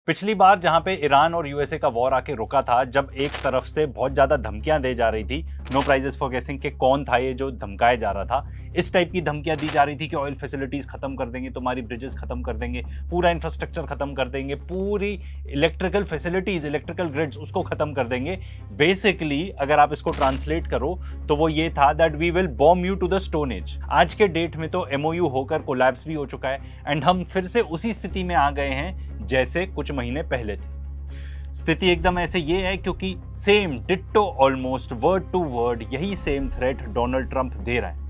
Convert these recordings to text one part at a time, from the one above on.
पिछली बार जहां पे ईरान और यूएसए का वॉर आके रुका था, जब एक तरफ से बहुत ज्यादा धमकियां दी जा रही थी, नो प्राइजेस फॉर गेसिंग के कौन था ये जो धमकाया जा रहा था, इस टाइप की धमकियां दी जा रही थी कि ऑयल फैसिलिटीज खत्म कर देंगे, तुम्हारी ब्रिजेस खत्म कर देंगे, पूरा इंफ्रास्ट्रक्चर खत्म कर देंगे, पूरी इलेक्ट्रिकल फैसिलिटीज, इलेक्ट्रिकल ग्रिड्स उसको खत्म कर देंगे। बेसिकली अगर आप इसको ट्रांसलेट करो तो वो ये था that we will bomb you to the stone age. आज के डेट में तो एमओयू होकर कोलैप्स भी हो चुका है एंड हम फिर से उसी स्थिति में आ गए हैं जैसे कुछ महीने पहले थे। स्थिति एकदम ऐसे ये है क्योंकि same ditto almost word to word यही सेम थ्रेट डोनाल्ड ट्रंप दे रहा है।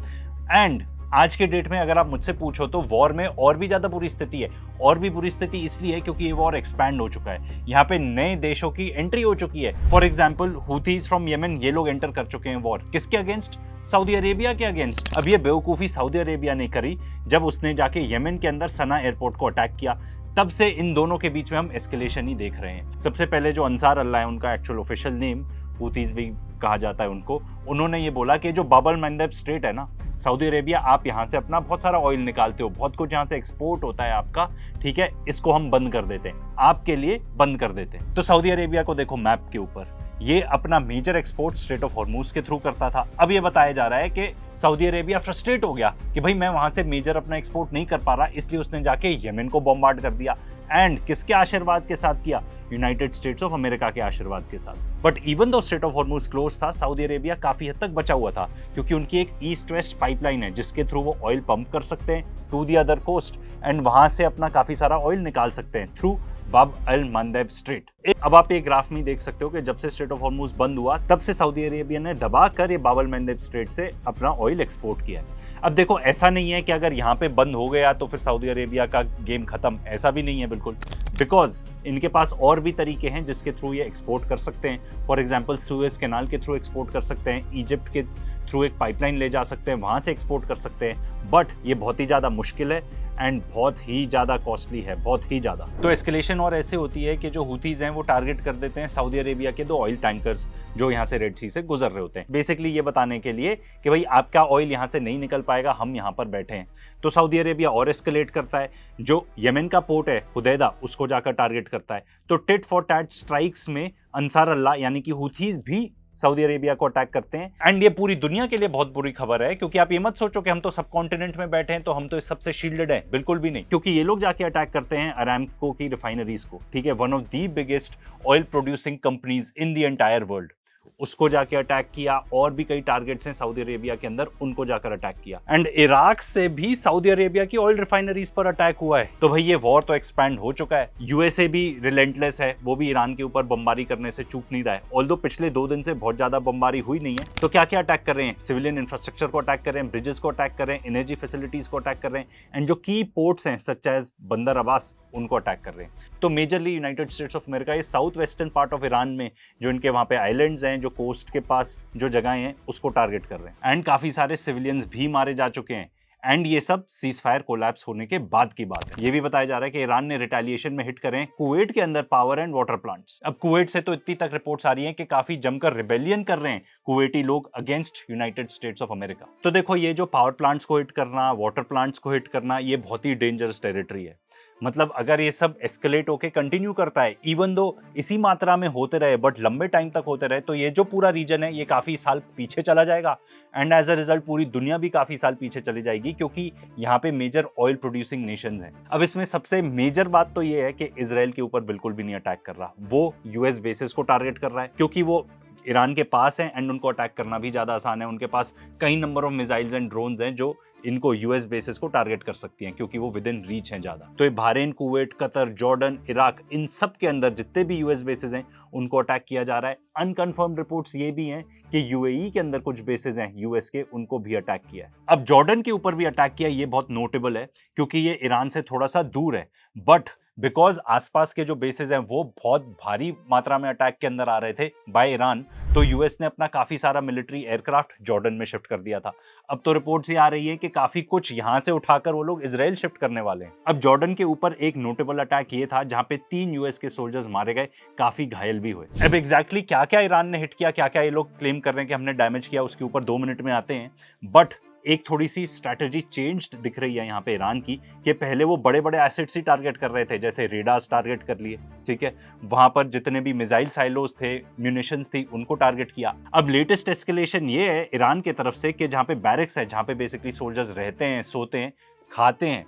एंड आज के डेट में अगर आप मुझसे पूछो तो वॉर में और भी ज्यादा बुरी स्थिति है। और भी बुरी स्थिति इसलिए है क्योंकि ये वॉर एक्सपैंड हो चुका है, यहाँ पे नए देशों की एंट्री हो चुकी है। फॉर एग्जाम्पल हुथीज फ्रॉम येमेन, ये लोग एंटर कर चुके हैं वॉर। किसके अगेंस्ट? सऊदी अरेबिया के अगेंस्ट। अब ये बेवकूफी सऊदी अरेबिया ने करी जब उसने जाके येमेन के अंदर सना एयरपोर्ट को अटैक किया। तब से इन दोनों के बीच में हम एस्केलेशन ही देख रहे हैं। सबसे पहले जो अंसार अल्लाह है, उनका एक्चुअल ऑफिशियल नेम हुथीज भी कहा जाता है उनको, उन्होंने ये बोला कि जो बाब अल मंदेब स्ट्रेट है ना, सऊदी अरेबिया, आप यहाँ से अपना बहुत सारा ऑयल निकालते हो, बहुत कुछ यहाँ से एक्सपोर्ट होता है आपका, ठीक है, इसको हम बंद कर देते हैं, आपके लिए बंद कर देते हैं। तो सऊदी अरेबिया को देखो मैप के ऊपर, ये अपना major export strait of Hormuz के थ्रू करता था। अब ये बताया जा रहा है कि सऊदी अरेबिया फ्रस्ट्रेट हो गया कि भाई मैं वहां से मेजर अपना एक्सपोर्ट नहीं कर पा रहा, इसलिए उसने जाके येमेन को बॉम्बार्ड कर दिया। एंड किसके आशीर्वाद के साथ किया? यूनाइटेड स्टेट्स ऑफ अमेरिका के आशीर्वाद के साथ। But even though straight of Hormuz close था, सऊदी अरेबिया काफी हद तक बचा हुआ था क्योंकि उनकी एक ईस्ट वेस्ट पाइपलाइन है जिसके थ्रू वो ऑयल पंप कर सकते हैं to the other coast and वहां से अपना काफी सारा ऑयल निकाल सकते हैं थ्रू बाब अल मंदेब स्ट्रेट। अब आप ये ग्राफ में देख सकते हो कि जब से स्ट्रेट ऑफ हॉर्मूज बंद हुआ तब से सऊदी अरेबिया ने दबा कर ये बाब अल मंदेब स्ट्रेट से अपना ऑयल एक्सपोर्ट किया है। अब देखो, ऐसा नहीं है कि अगर यहाँ पे बंद हो गया तो फिर सऊदी अरेबिया का गेम खत्म, ऐसा भी नहीं है बिल्कुल, बिकॉज इनके पास और भी तरीके हैं जिसके थ्रू ये एक्सपोर्ट कर सकते हैं। फॉर एग्जाम्पल सुएज कैनाल के थ्रू एक्सपोर्ट कर सकते हैं, इजिप्ट के थ्रू एक पाइपलाइन ले जा सकते हैं, वहां से एक्सपोर्ट कर सकते हैं। बट ये बहुत ही ज़्यादा मुश्किल है एंड बहुत ही ज़्यादा कॉस्टली है, बहुत ही ज़्यादा। तो एस्केलेशन और ऐसे होती है कि जो हुथीज हैं वो टारगेट कर देते हैं सऊदी अरेबिया के 2 ऑयल टैंकर्स जो यहाँ से रेड सी से गुजर रहे होते हैं, बेसिकली ये बताने के लिए कि भाई आपका ऑयल यहाँ से नहीं निकल पाएगा, हम यहाँ पर बैठे हैं। तो सऊदी अरेबिया और एस्केलेट करता है, जो येमेन का पोर्ट है हुदैदा उसको जाकर टारगेट करता है। तो टिट फॉर टैट स्ट्राइक्स में अंसार अल्लाह यानी कि हुथीज भी सऊदी अरेबिया को अटैक करते हैं। एंड ये पूरी दुनिया के लिए बहुत बुरी खबर है क्योंकि आप ये मत सोचो कि हम तो सब कॉन्टिनेंट में बैठे हैं तो हम तो इस सबसे शील्डेड हैं, बिल्कुल भी नहीं, क्योंकि ये लोग जाके अटैक करते हैं अरामको की रिफाइनरीज को, ठीक है, one of the biggest oil producing companies in the entire world, उसको जाके अटैक किया। और भी कई टारगेट्स हैं सऊदी अरेबिया के अंदर, उनको जाकर अटैक किया। एंड इराक से भी सऊदी अरेबिया की ऑयल रिफाइनरीज पर अटैक हुआ है। तो भाई ये वॉर तो एक्सपैंड हो चुका है। यूएसए भी रिलेंटलेस है, वो भी ईरान के ऊपर बमबारी करने से चूक नहीं रहा है। ऑल्दो पिछले 2 दिन से बहुत ज्यादा बमबारी हुई नहीं है। तो क्या क्या अटैक कर रहे हैं? सिविलियन इंफ्रास्ट्रक्चर को अटैक कर रहे हैं, ब्रिजेस को अटैक कर रहे हैं, एनर्जी फैसिलिटीज को अटैक कर रहे हैं एंड जो की पोर्ट्स हैं सच एज बंदर अब्बास उनको अटैक कर रहे हैं। तो majorly United States of America ये south western part of Iran में जो इनके वहां पे आइलैंड्स हैं, जो कोस्ट के पास जो जगहें हैं, उसको टारगेट कर रहे हैं। एंड काफी सारे सिविलियंस भी मारे जा चुके हैं। एंड ये सब सीज फायर कोलैप्स होने के बाद की बात है। ये भी बताया जा रहा है कि ईरान ने रिटेलिएशन में हिट करें कुवैत के अंदर पावर एंड वाटर प्लांट्स। अब कुवैत से तो इतनी तक रिपोर्ट्स आ रही हैं कि काफी जमकर रिबेलियन कर रहे हैं कुवैती लोग against United States of America. तो देखो, ये जो पावर प्लांट्स को हिट करना, वाटर प्लांट्स को हिट करना, ये बहुत ही डेंजरस टेरिटरी है। मतलब अगर ये सब एस्केलेट होके कंटिन्यू करता है, इवन दो इसी मात्रा में होते रहे बट लंबे टाइम तक होते रहे, तो ये जो पूरा रीजन है ये काफी साल पीछे चला जाएगा एंड एज अ रिजल्ट पूरी दुनिया भी काफी साल पीछे चली जाएगी क्योंकि यहाँ पे मेजर ऑयल प्रोड्यूसिंग नेशंस हैं। अब इसमें सबसे मेजर बात तो ये है कि इजराइल के ऊपर बिल्कुल भी नहीं अटैक कर रहा, वो यूएस बेसिस को टारगेट कर रहा है क्योंकि वो ईरान के पास है एंड उनको अटैक करना भी ज्यादा आसान है। उनके पास कई number of missiles and drones हैं जो इनको यूएस बेसिस को टारगेट कर सकती हैं क्योंकि वो विद इन रीच हैं ज्यादा। तो ये Bahrain, Kuwait, Qatar, Jordan, Iraq, इन सब के अंदर जितने भी यूएस बेसिस हैं उनको अटैक किया जा रहा है। अनकन्फर्म्ड रिपोर्ट्स ये भी हैं कि यूएई के अंदर कुछ बेसिस हैं यूएस के, उनको भी अटैक किया है। अब जॉर्डन के ऊपर भी अटैक किया, ये बहुत नोटेबल है क्योंकि ये ईरान से थोड़ा सा दूर है, बट बिकॉज आसपास के जो बेसिस हैं वो बहुत भारी मात्रा में अटैक के अंदर आ रहे थे बाय ईरान, तो यूएस ने अपना काफी सारा मिलिट्री एयरक्राफ्ट जॉर्डन में शिफ्ट कर दिया था। अब तो रिपोर्ट्स ये आ रही है कि काफी कुछ यहां से उठाकर वो लोग इजराइल शिफ्ट करने वाले हैं। अब जॉर्डन के ऊपर एक नोटेबल अटैक ये था जहां पे 3 यूएस के सोल्जर्स मारे गए, काफी घायल भी हुए। अब एग्जैक्टली क्या क्या ईरान ने हिट किया, क्या क्या ये लोग क्लेम कर रहे हैं कि हमने डैमेज किया, उसके ऊपर 2 मिनट में आते हैं। बट एक थोड़ी सी स्ट्रैटेजी चेंज दिख रही है यहाँ पे ईरान की, कि पहले वो बड़े बड़े एसेट्स ही टारगेट कर रहे थे, जैसे रेडार्स टारगेट कर लिए, ठीक है, वहां पर जितने भी मिसाइल साइलोज थे, म्यूनिशंस थी, उनको टारगेट किया। अब लेटेस्ट एस्केलेशन ये है ईरान की तरफ से कि जहाँ पे बैरक्स है, जहाँ पे बेसिकली सोल्जर्स रहते हैं, सोते हैं, खाते हैं,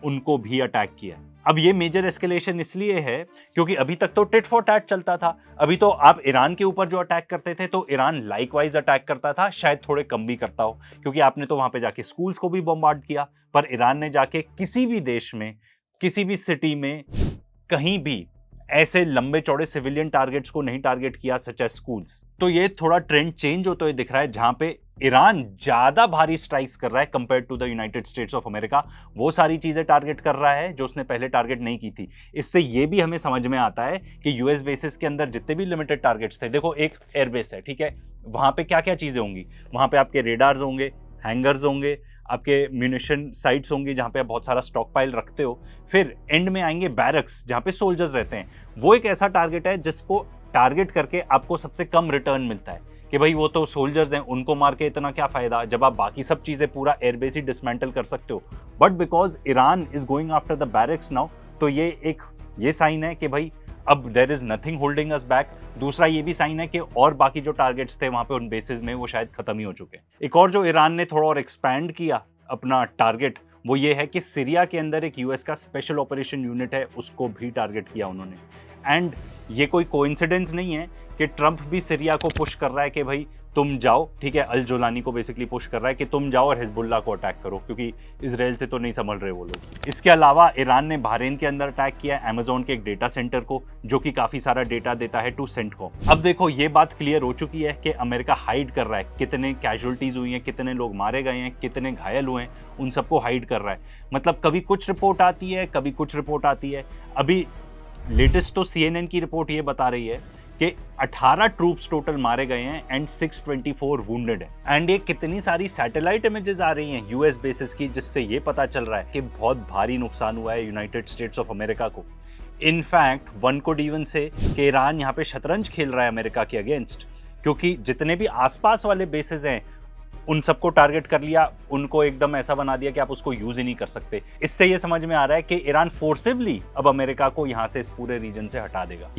उनको भी अटैक किया। अब ये मेजर एस्केलेशन इसलिए है क्योंकि अभी तक तो टिट फॉर टैट चलता था। अभी तो आप ईरान के ऊपर जो अटैक करते थे तो ईरान लाइकवाइज अटैक करता था, शायद थोड़े कम भी करता हो, क्योंकि आपने तो वहां पे जाके स्कूल्स को भी बॉम्बार्ड किया, पर ईरान ने जाके किसी भी देश में, किसी भी सिटी में, कहीं भी ऐसे लंबे चौड़े सिविलियन टारगेट्स को नहीं टारगेट किया, सच एज स्कूल्स। तो ये थोड़ा ट्रेंड चेंज होता हुए दिख रहा है, जहां पे ईरान ज्यादा भारी स्ट्राइक्स कर रहा है compare to the United States of America. वो सारी चीजें टारगेट कर रहा है जो उसने पहले टारगेट नहीं की थी। इससे ये भी हमें समझ में आता है कि यूएस बेसिस के अंदर जितने भी लिमिटेड टारगेट्स थे, देखो एक एयरबेस है, ठीक है, वहां पे क्या क्या चीजें होंगी, वहां पे आपके रेडार्स होंगे, हैंगर्स होंगे, आपके म्यूनिशन साइट्स होंगी जहाँ पे आप बहुत सारा स्टॉक पाइल रखते हो, फिर एंड में आएंगे बैरक्स जहाँ पे सोल्जर्स रहते हैं। वो एक ऐसा टारगेट है जिसको टारगेट करके आपको सबसे कम रिटर्न मिलता है कि भाई वो तो सोल्जर्स हैं, उनको मार के इतना क्या फायदा जब आप बाकी सब चीजें पूरा एयरबेस ही डिसमेंटल कर सकते हो। But because Iran is going after the barracks now, तो ये साइन है कि भाई अब there is nothing holding us back. दूसरा ये भी साइन है कि और बाकी जो टारगेट्स थे वहां पे उन बेसिस में वो शायद खत्म ही हो चुके हैं। एक और जो ईरान ने थोड़ा और एक्सपैंड किया अपना टारगेट, वो ये है कि सीरिया के अंदर एक यूएस का स्पेशल ऑपरेशन यूनिट है, उसको भी टारगेट किया उन्होंने। एंड ये कोई कोइंसिडेंस नहीं है कि ट्रंप भी सीरिया को पुश कर रहा है कि भाई तुम जाओ, ठीक है, अल जोलानी को बेसिकली पुश कर रहा है कि तुम जाओ और हिजबुल्लाह को अटैक करो, क्योंकि इजराइल से तो नहीं संभल रहे वो लोग। इसके अलावा ईरान ने बहरीन के अंदर अटैक किया अमेजोन के एक डेटा सेंटर को, जो कि काफी सारा डेटा देता है टू सेंटकॉम। अब देखो ये बात क्लियर हो चुकी है कि अमेरिका हाइड कर रहा है, कितने कैजुअलिटीज हुई हैं, कितने लोग मारे गए हैं, कितने घायल हुए हैं, उन सबको हाइड कर रहा है। मतलब कभी कुछ रिपोर्ट आती है, कभी कुछ रिपोर्ट आती है। अभी लेटेस्ट तो CNN की रिपोर्ट ये बता रही है कि 18 ट्रूप्स टोटल मारे गए हैं एंड 624 वुंडेड है। एंड ये कितनी सारी सैटेलाइट इमेजेस आ रही हैं यूएस बेसिस की, जिससे ये पता चल रहा है कि बहुत भारी नुकसान हुआ है यूनाइटेड स्टेट्स ऑफ अमेरिका को। इनफैक्ट वन कुड इवन से कि ईरान यहाँ पे शतरंज खेल रहा है अमेरिका के अगेंस्ट, क्योंकि जितने भी आसपास वाले बेसिस हैं उन सबको टारगेट कर लिया, उनको एकदम ऐसा बना दिया कि आप उसको यूज ही नहीं कर सकते। इससे ये समझ में आ रहा है कि ईरान फोर्सिबली अब अमेरिका को यहाँ से इस पूरे रीजन से हटा देगा।